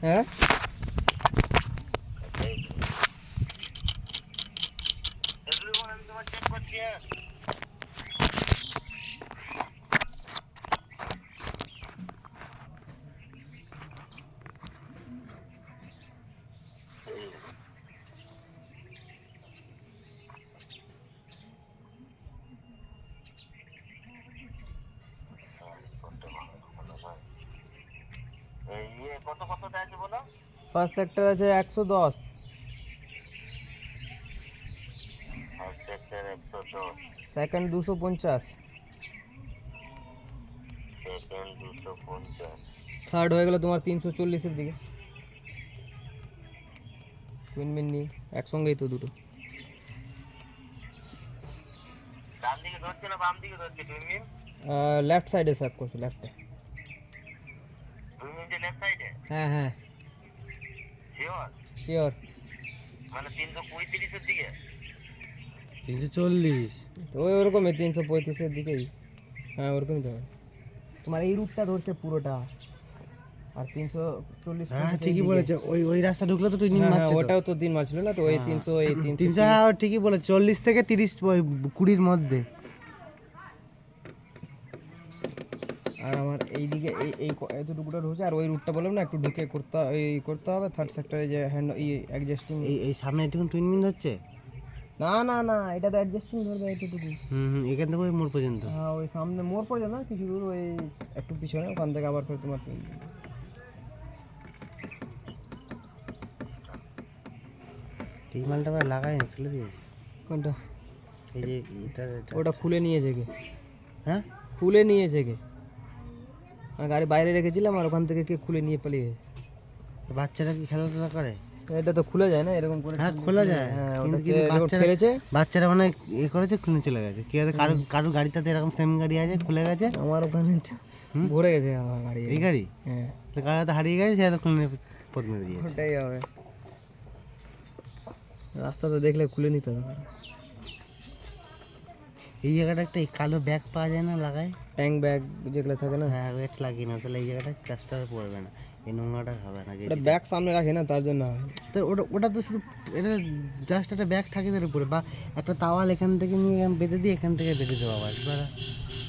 হ্যাঁ first sector আছে 110, second 250, third হয়ে গেল তোমার 340-এর দিকে। টুইন মিনি একসঙ্গেই তো দুটো। লেফট সাইডে স্যার করছো, লেফটে। হ্যাঁ হ্যাঁ শিওর। 340 তো ওই ওরকমই 335-এর দিকেই। হ্যাঁ ওরকমই তো তোমার এই রুটটা ধরছে পুরোটা, আর 340। হ্যাঁ ঠিকই বলেছে, ওই ওই রাস্তা ঢুকলে তো টুইন হ্যাঁ মারছে তো। ওটাও তো 3 মারছিল না তো, ওই 300 এই 300, হ্যাঁ ঠিকই বলে, 40 থেকে 30 ওই 20-র মধ্যে। আর আমার এইদিকে এই এই এতটুকুটা ঢুকছে, আর ওই রুটটা বললাম না একটু ঢুকে করতে হবে থার্ড সেক্টরে যে হ্যান্ড অ্যাডজাস্টিং। এই সামনে একটু টুইন মিন হচ্ছে। না না না, এটা তো অ্যাডজাস্টিং ধরবে এতটুকু। এখান থেকে ওই মোড় পর্যন্ত। হ্যাঁ ওই সামনে মোড় পড়ে যায় না কিছু দূর, ওই একটু পিছনে, ওখান থেকে আবার ফের তোমার এই মালটা আমরা লাগাই না, ফেলে দিয়েছি। কোনটা? এই যে এটা ওটা খুলে নিয়েছে কে? হ্যাঁ খুলে নিয়েছে কে? আর গাড়ি বাইরে রেখেছিলাম আর ওখান থেকে কে খুলে নিয়ে পালিয়ে গেছে। বাচ্চারা কি খেলাধুলা করে? এটা তো খুলে যায় না এরকম করে। হ্যাঁ খোলা যায়, হ্যাঁ কিন্তু ওটা কিন্তু বাচ্চারা খেলেছে। বাচ্চারা মানে এ করেছে, খুলে চলে গেছে। কি আছে, কারো গাড়িটাতে এরকম সেম গাড়ি আছে, খুলে গেছে। আমার ওখানে ভরে গেছে আমার গাড়ি। এই গাড়ি? হ্যাঁ গাড়িটা হারিয়ে গেছে, সে খুলে নিয়ে পথ মেরে দিয়েছে। ওটাই হবে, রাস্তা তো দেখলে খুলে নিতে হবে। এই জায়গাটা একটা কালো ব্যাগ পাওয়া যায় না, লাগায় ট্যাঙ্ক ব্যাগ যেগুলো থাকে না। হ্যাঁ ওয়েট লাগিয়ে না, তাহলে এই জায়গাটা কাজটা পড়বে না, এই নোংরাটা হবে না। ওটা ব্যাগ সামনে রাখে না তার জন্য। তো ওটা ওটা তো শুধু এটা জাস্ট একটা ব্যাগ থাকে তার উপরে, বা একটা তাওয়াল এখান থেকে নিয়ে বেঁধে দিয়ে এখান থেকে বেঁধে দেওয়া হয়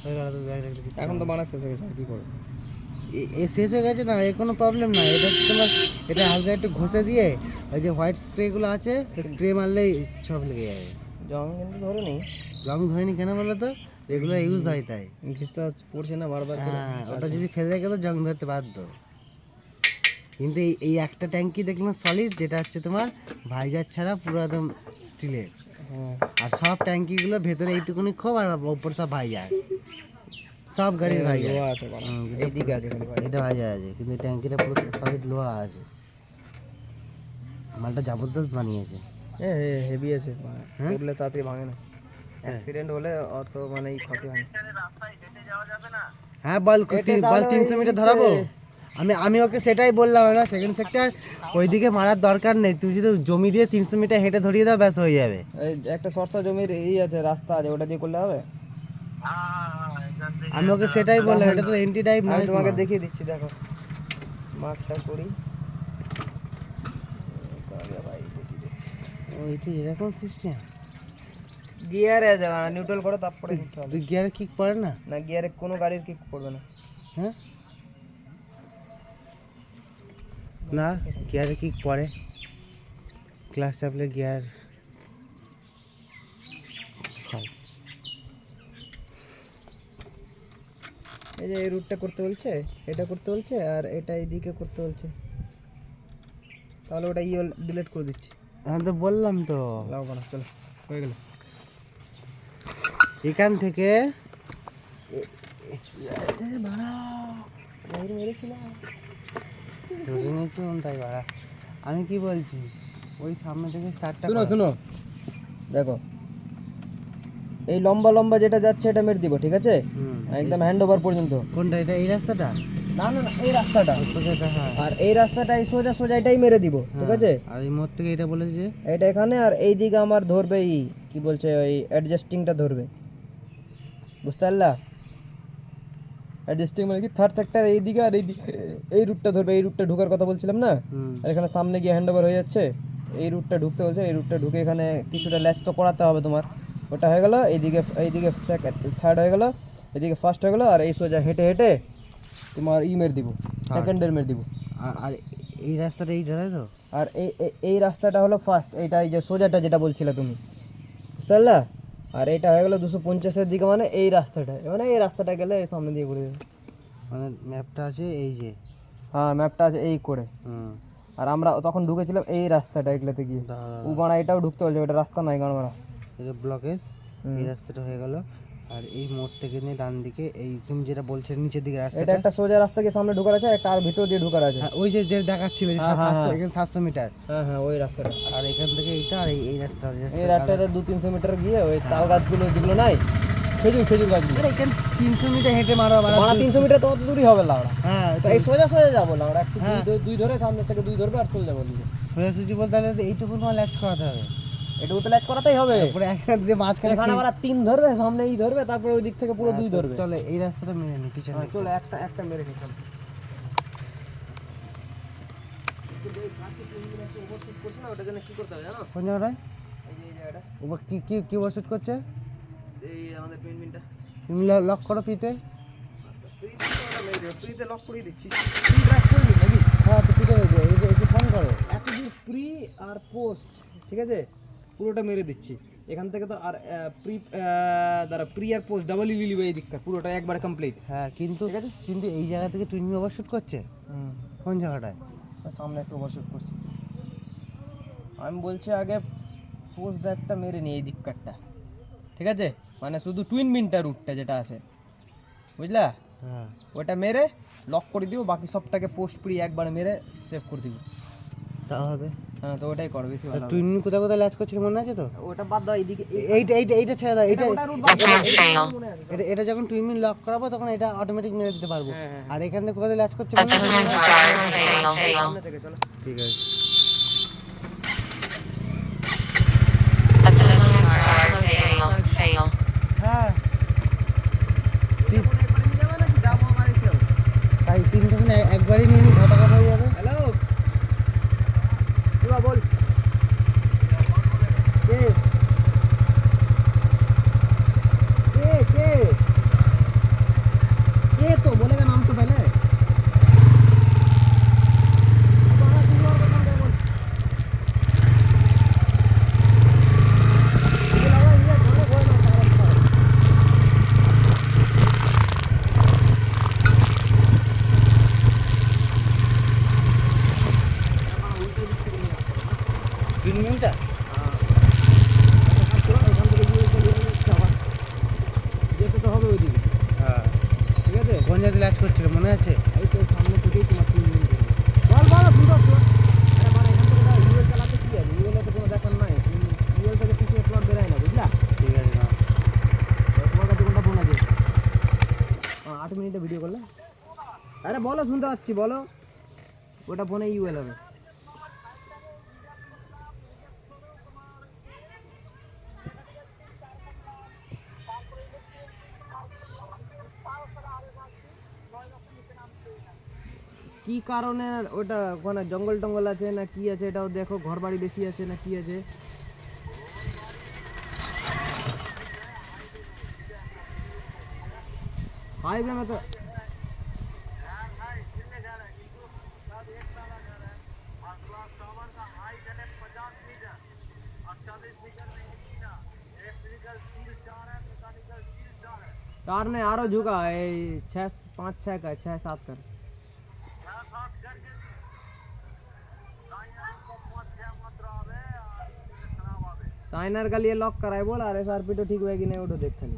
হয়ে গেল তো ব্যাগ রাখলে। এখন তো বানা শেষ হয়ে গেছে, আর কি করবো? এ শেষ হয়ে গেছে না, এ কোনো প্রবলেম না। এটা তোমার এটা হালকা একটু ঘষে দিয়ে ওই যে হোয়াইট স্প্রেগুলো আছে, স্প্রে মারলেই সব লেগে যাবে। জং কিন্তু ধরে নেই। রং ধরেনি কেন বলো তো? রেগুলার ইউজ হয় তাই। ঘিসা পড়ছে না বারবার। হ্যাঁ ওটা যদি ফেলে রেখে তো জং ধরতে বাধ্য। কিন্তু এই একটা ট্যাঙ্কি দেখলাম সলিড, যেটা হচ্ছে তোমার ভাইজার ছাড়া পুরো একদম স্টিলের। হ্যাঁ আর সব ট্যাঙ্কিগুলো ভেতরে এইটুকুনি খোপ, আর উপর সব ভাইজার, সব গাড়ির ভাইজার। লোহা আছে এইদিকে আছে, এটা ভাইজার আছে, কিন্তু এই ট্যাঙ্কিটা পুরো সলিড লোহা আছে। মালটা জবরদস্ত বানিয়েছে। হেভি আছে, এগুলো তাড়াতাড়ি ভাঙে না। অ্যাক্সিডেন্ট হলে অত মানে ক্ষতি হয় না। হ্যাঁ বল 300 মিটার ধরাবো। আমি ওকে সেটাই বললাম না, সেকেন্ড সেক্টর ওইদিকে মারার দরকার নেই, তুই যদি জমি দিয়ে 300 মিটার হেঁটে ধরিয়ে দাও ব্যাস হয়ে যাবে। এই একটা সরষা জমির এই আছে, রাস্তা আছে, ওটা দিয়ে করলে হবে। আমি ওকে সেটাই বললাম, এটা তো এন্টি টাইপ আমি নয়। তোমাকে দেখিয়ে দিচ্ছি, দেখো মার্কটা করি। ওইটা এরকম সিস্টেম। গিয়ারে আছে, নিউট্রাল করে তারপরে দিতে হবে। তুই গিয়ারে কিক পড়ে না? না গিয়ারে কোনো গাড়ির কিক পড়বে না। হ্যাঁ না গিয়ারে কিক পড়ে, ক্লাস চাপলে গিয়ার। এই যে এই রুটটা করতে বলছে, এটা করতে বলছে, আর এটা এইদিকে করতে বলছে, তাহলে ওটা ডিলিট করে দিচ্ছি। আমি তো বললাম তো, লাও বানা, চলো হয়ে গেল। এখান থেকে ধরে নিয়েছিলাম তাই বাড়া। আমি কি বলছি, ওই সামনে থেকে স্টার্টটা শুনো শুনো, দেখো এই লম্বা লম্বা যেটা যাচ্ছে এটা মেরে দিব, ঠিক আছে? একদম হ্যান্ড ওভার পর্যন্ত। কোনটা? এটা এই রাস্তাটা? না না না, এই রাস্তাটা। হ্যাঁ, আর এই রাস্তাটা এই সোজা সোজা এটাই মেরে দিব, ঠিক আছে? আর এই মোড় থেকে এটা বলেছে এটা এখানে, আর এই দিকে আমার ধরবে কি বলছে ওই অ্যাডজাস্টিংটা ধরবে, বুঝতে পারলা? অ্যাডজাস্টিং মানে কি থার্ড সেক্টর এইদিকে আর এই রুটটা ধরবে, এই রুটটা ঢোকার কথা বলছিলাম না, আর এখানে সামনে গিয়ে হ্যান্ড ওভার হয়ে যাচ্ছে, এই রুটটা ঢুকতে বলছে, এই রুটটা ঢুকে এখানে কিছুটা ল্যাচ তো করাতে হবে তোমার, ওটা হয়ে গেল, এইদিকে থার্ড হয়ে গেল, এদিকে ফার্স্ট হয়ে গেল, আর এই সোজা হেঁটে হেঁটে তোমার মেরে দিব, সেকেন্ডের মেরে দিব। আর এই রাস্তাটা এইটা তাই তো? আর এই রাস্তাটা হলো ফার্স্ট, এইটা এই যে সোজাটা যেটা বলছিলে তুমি, বুঝতে পারলা? আর এটা হয়ে গেলো 250-এর দিকে, মানে এই রাস্তাটা, মানে এই রাস্তাটা গেলে এই সামনে দিয়ে ঘুরে যাবে। মানে ম্যাপটা আছে এই যে, হ্যাঁ ম্যাপটা আছে এই করে। আর আমরা তখন ঢুকেছিলাম এই রাস্তাটা, এগুলাতে গিয়ে উগানা এটাও ঢুকতে বলছে, ওটা রাস্তা নাই গানমারা, এটা ব্লকেজ, এই রাস্তাটা হয়ে গেল। আর এই মোড় থেকে নিয়ে ডান দিকে এই তুমি যেটা বলছো নিচের দিকে রাস্তা, এটা একটা সোজা রাস্তা গিয়ে সামনে ঢোকার আছে, একটা আর ভিতর দিয়ে ঢোকার আছে। ওই যে যে দেখাচ্ছিল যে 700 মিটার। হ্যাঁ হ্যাঁ ওই রাস্তাটা। আর এখান থেকে এইটা আর এই রাস্তা, এই রাস্তাটা 200-300 মিটার গিয়ে ওই তাল গাছগুলো যেগুলো নাই, খেজুর গাছগুলো, এখানে 300 মিটার হেঁটে মারা 300 মিটার তো অত দূরই হবে লাউড়া। হ্যাঁ তো এই সোজা যাবো লাউড়া, একটু দুই ধরে সামনে থেকে দুই ধরবে আর চলে যাবো দিকে। সোজাসুজি বলতে তাহলে এইটুকু তোমার ল্যাচ করাতে হবে, এটুকু তো ল্যাচ করাতেই হবে। তারপরে একটা যে মাঝখানে এখানে আবার 3 ধরবে, সামনে এই ধরবে, তারপরে ওই দিক থেকে পুরো 2 ধরবে। চলে এই রাস্তাটা মেরে নি পিছনে, চলে একটা মেরে নিই। কোন জায়গাটায় ওপর কি কি কি ওষুধ করছে? এই আমাদের পেনমিনটা তুমি লক করো পিতে, ফ্রিতে লক করে দিচ্ছি। ফ্রি ড্রাইভ করবি নাকি? হ্যাঁ তো পিতে এই ফোন করো, এতদূর প্রি আর পোস্ট, ঠিক আছে, পুরোটা মেরে দিচ্ছি। এখান থেকে তো আর প্রি আর পোস্ট ডাবল লিলিবে এই দিকটা পুরোটা একবারে কমপ্লিট। হ্যাঁ কিন্তু ঠিক আছে, কিন্তু এই জায়গা থেকে টুইনি ওভারশুট করছে। কোন জায়গাটায়? সামনে একটু ওভারশুট করছি। আমি বলছি আগে পোস্ট ড্রাইভটা মেরে নিই এই দিককারটা, ঠিক আছে, মানে শুধু টুইন মিনটা রুটটা যেটা আছে, বুঝলা? হ্যাঁ ওটা মেরে লক করে দিব, বাকি সবটাকে পোস্ট প্রি একবারে মেরে সেভ করে দিব। তা হবে। হ্যাঁ তো ওটাই করো, বেশি ভালো হবে। টুইনি কোথায় কোথায় ল্যাচ করছিল মনে আছে তো? ওটা বাদ দাও, এইদিকে এইটা ছেড়ে দাও, এটা মনে আছে। এটা যখন টুইনি লক করাবো তখন এটা অটোমেটিক মেরে দিতে পারবো। হ্যাঁ। আর এখান থেকে কোথায় ল্যাচ করছে সামনে থেকে চলো। ঠিক আছে। হ্যাঁ তাই তিনটে একবারই নিয়ে নি, ঘটা হয়ে যাবে। হ্যালো বল, কে কে কে কে তো बोलेगा नाम तो पहले। মিনিটটা যেতে তো হবে ওইদিকে, হ্যাঁ ঠিক আছে। কোন জায়গায় ল্যাচ করছিল মনে আছে? এই তো সামনে থেকেই তোমার 3 মিনিট বল শুনতে পাচ্ছ? আরে মানে এখান থেকে ইউএল চালাতে কি আছে, ইউএলে তো কোনো ব্যাপার নাই, ইউএল থেকে কিছু প্লট বেরায় না, বুঝলা? ঠিক আছে না তোমার কাছে কোনটা ফোন আছে? 8 মিনিটে ভিডিও করলে, আরে বলো শুনতে পাচ্ছি, বলো। ওটা ফোনে ইউএল হবে। কি কারণে ওটা ওখানে জঙ্গল টঙ্গল আছে না কি আছে, এটাও দেখো, ঘর বাড়ি বেশি আছে না কি আছে। हाईवे में तो कार ने आरो झुका है 6-5-6 का 6-7 कर साइनर का लिए लॉक कराए बोल আর এসআরপি তো ঠিক হয়ে কি না ওটা দেখতে নি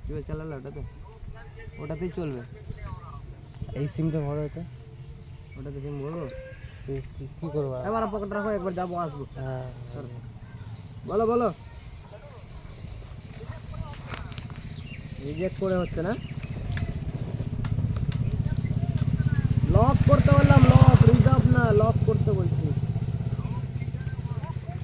চল চালালে ওটাতেই চলবে এই সিমটা বড় এটা ওটাতে সিম বড় কি করব এবার পকেট রাখো একবার যাবো আসবো হ্যাঁ বলো বলো রিজেক্ট করে হচ্ছে না লক করতে বললাম লক রিজার্ভ না লক